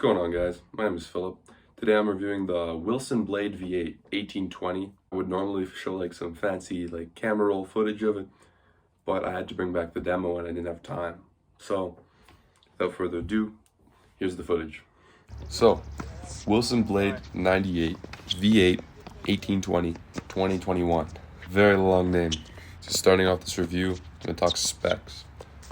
going on, guys? My name is Philip. Today I'm reviewing the Wilson Blade V8 1820. I would normally show like some fancy like camera roll footage of it, but I had to bring back the demo and I didn't have time. So without further ado, here's the footage. So Wilson Blade 98 V8 1820 2021. Very long name. So starting off this review, I'm gonna talk specs.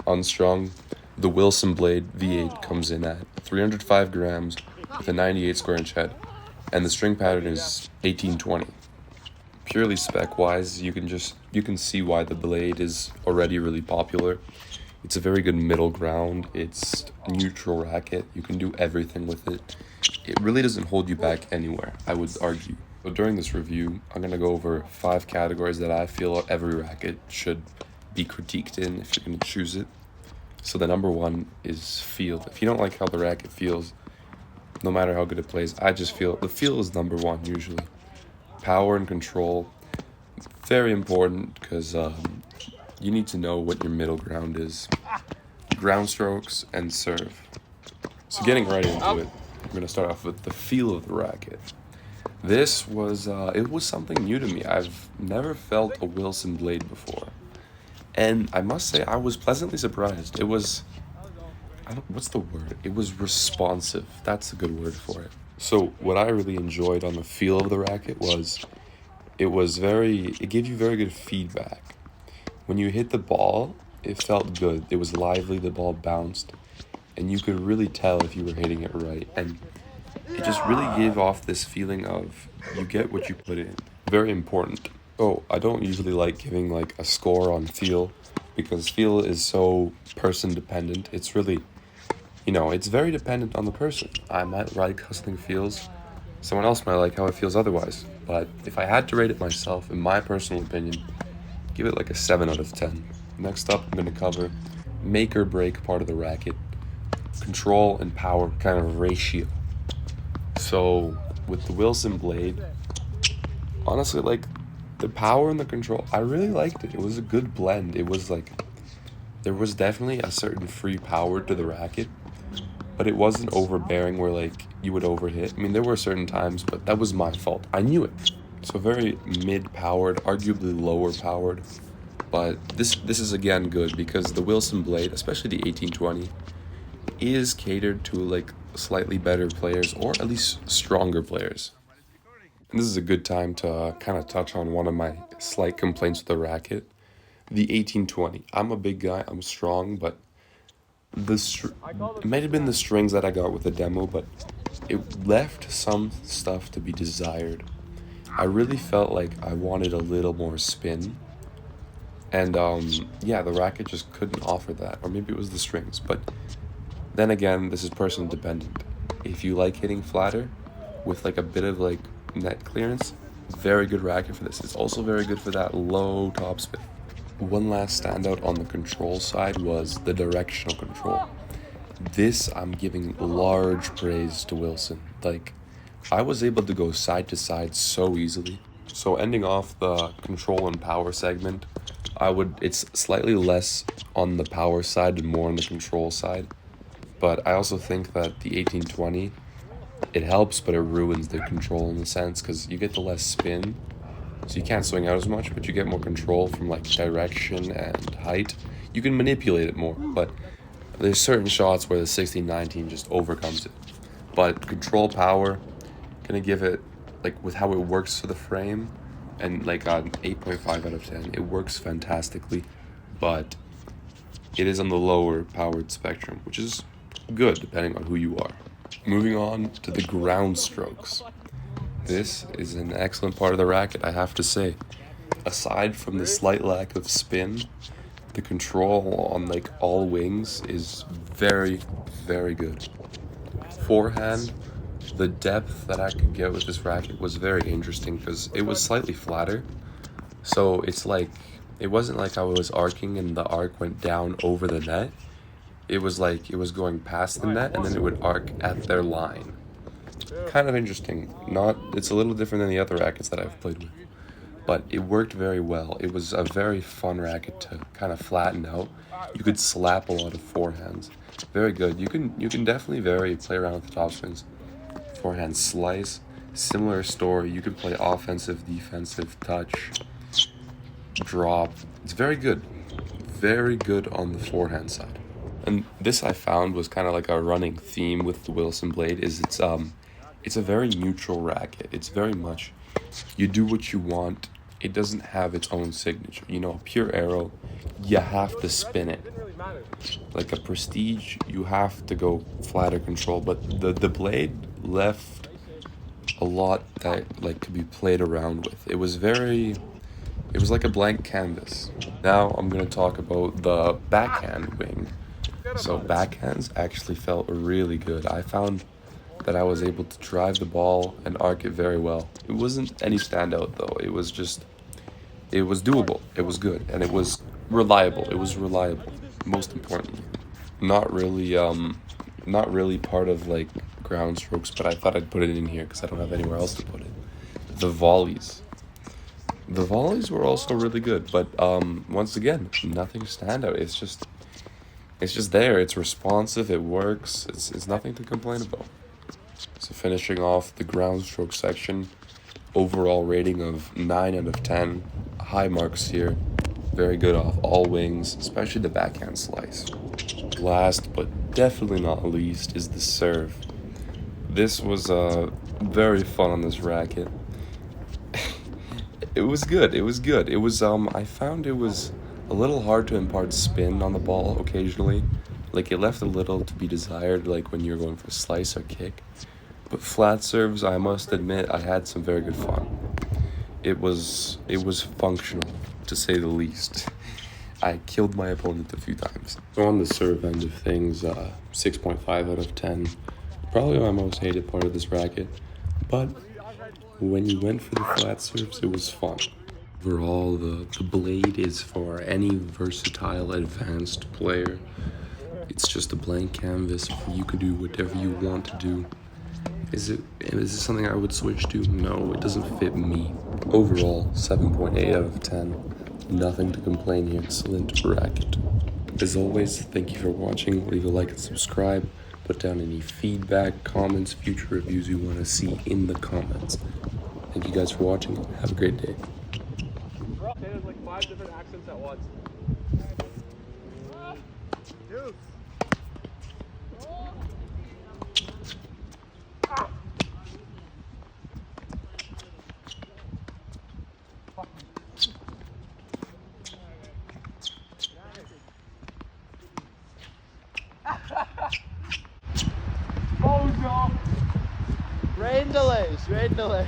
Unstrung, the Wilson Blade V8 comes in at 305 grams with a 98 square inch head, and the string pattern is 1820. Purely spec wise, you can see why the Blade is already really popular. It's a very good middle ground. It's neutral racket. You can do everything with it. It really doesn't hold you back anywhere, I would argue. So during this review, I'm gonna go over 5 categories that I feel every racket should be critiqued in if you're gonna choose it. So the number one is feel. If you don't like how the racket feels, no matter how good it plays, I just feel the feel is number one usually. Power and control, very important because you need to know what your middle ground is. Ground strokes and serve. So getting right into it, I'm gonna start off with the feel of the racket. This was it was something new to me. I've never felt a Wilson Blade before. And I must say, I was pleasantly surprised. It was, what's the word? It was responsive. That's a good word for it. So what I really enjoyed on the feel of the racket was, it gave you very good feedback. When you hit the ball, it felt good. It was lively, the ball bounced, and you could really tell if you were hitting it right. And it just really gave off this feeling of, you get what you put in. Very important. Oh, I don't usually like giving like a score on feel because feel is so person dependent. It's really, it's very dependent on the person. I might like how something feels. Someone else might like how it feels otherwise. But if I had to rate it myself, in my personal opinion, give it like a 7 out of 10. Next up, I'm going to cover make or break part of the racket. Control and power kind of ratio. So with the Wilson Blade, honestly, like, the power and the control, I really liked it. It was a good blend. It was like, there was definitely a certain free power to the racket, but it wasn't overbearing where like you would overhit. I mean, there were certain times, but that was my fault. I knew it. So very mid-powered, arguably lower powered, but this is again good because the Wilson Blade, especially the 1820, is catered to like slightly better players or at least stronger players. And this is a good time to kind of touch on one of my slight complaints with the racket. The 1820. I'm a big guy, I'm strong, but it might have been the strings that I got with the demo, but it left some stuff to be desired. I really felt like I wanted a little more spin. And the racket just couldn't offer that. Or maybe it was the strings. But then again, this is person dependent. If you like hitting flatter with like a bit of like net clearance, very good racket for this. It's also very good for that low topspin. One last standout on the control side was the directional control. This I'm giving large praise to Wilson. Like, I was able to go side to side so easily. So ending off the control and power segment, it's slightly less on the power side and more on the control side. But I also think that the 1820, it helps, but it ruins the control in a sense because you get the less spin, so you can't swing out as much, but you get more control from like direction and height. You can manipulate it more, but there's certain shots where the 1619 just overcomes it. But control power, gonna give it, like with how it works to the frame, and like an 8.5 out of 10. It works fantastically, but it is on the lower powered spectrum, which is good depending on who you are. Moving on to the ground strokes. This is an excellent part of the racket, I have to say. Aside from the slight lack of spin, the control on like all wings is very, very good. Forehand, the depth that I could get with this racket was very interesting because it was slightly flatter. So it's like, it wasn't like I was arcing and the arc went down over the net. It was like it was going past the net and then it would arc at their line. Kind of interesting. It's a little different than the other rackets that I've played with. but it worked very well. It was a very fun racket to kind of flatten out. You could slap a lot of forehands. Very good. You can definitely play around with the topspins. Forehand slice, similar story. You could play offensive, defensive, touch, drop. It's very good on the forehand side. And this I found was kind of like a running theme with the Wilson blade. Is it's a very neutral racket. It's very much you do what you want. It doesn't have its own signature. You know, a pure arrow, you have to spin it. Like a Prestige, you have to go flatter control. But the blade left a lot that like could be played around with. It was like a blank canvas. Now I'm gonna talk about the backhand wing. So backhands actually felt really good. I found that I was able to drive the ball and arc it very well. It wasn't any standout though. It was doable. It was good, and it was reliable. Most importantly, not really part of like ground strokes, but I thought I'd put it in here because I don't have anywhere else to put it. The volleys were also really good, but once again, nothing standout. It's just there. It's responsive. It works. It's nothing to complain about. So finishing off the ground stroke section, overall rating of 9 out of 10. High marks here. Very good off all wings, especially the backhand slice. Last but definitely not least is the serve. This was very fun on this racket. It was good. I found it was a little hard to impart spin on the ball occasionally. Like it left a little to be desired, like when you're going for slice or kick. But flat serves, I must admit, I had some very good fun. It was functional, to say the least. I killed my opponent a few times. So on the serve end of things, 6.5 out of 10. Probably my most hated part of this racket. But when you went for the flat serves, it was fun. Overall, the blade is for any versatile, advanced player. It's just a blank canvas. You can do whatever you want to do. Is this something I would switch to? No, it doesn't fit me. Overall, 7.8 out of 10. Nothing to complain here. Excellent racket. As always, thank you for watching. Leave a like and subscribe. Put down any feedback, comments, future reviews you want to see in the comments. Thank you guys for watching. Have a great day. There's like 5 different accents at once. Dude. Oh no! Rain delays.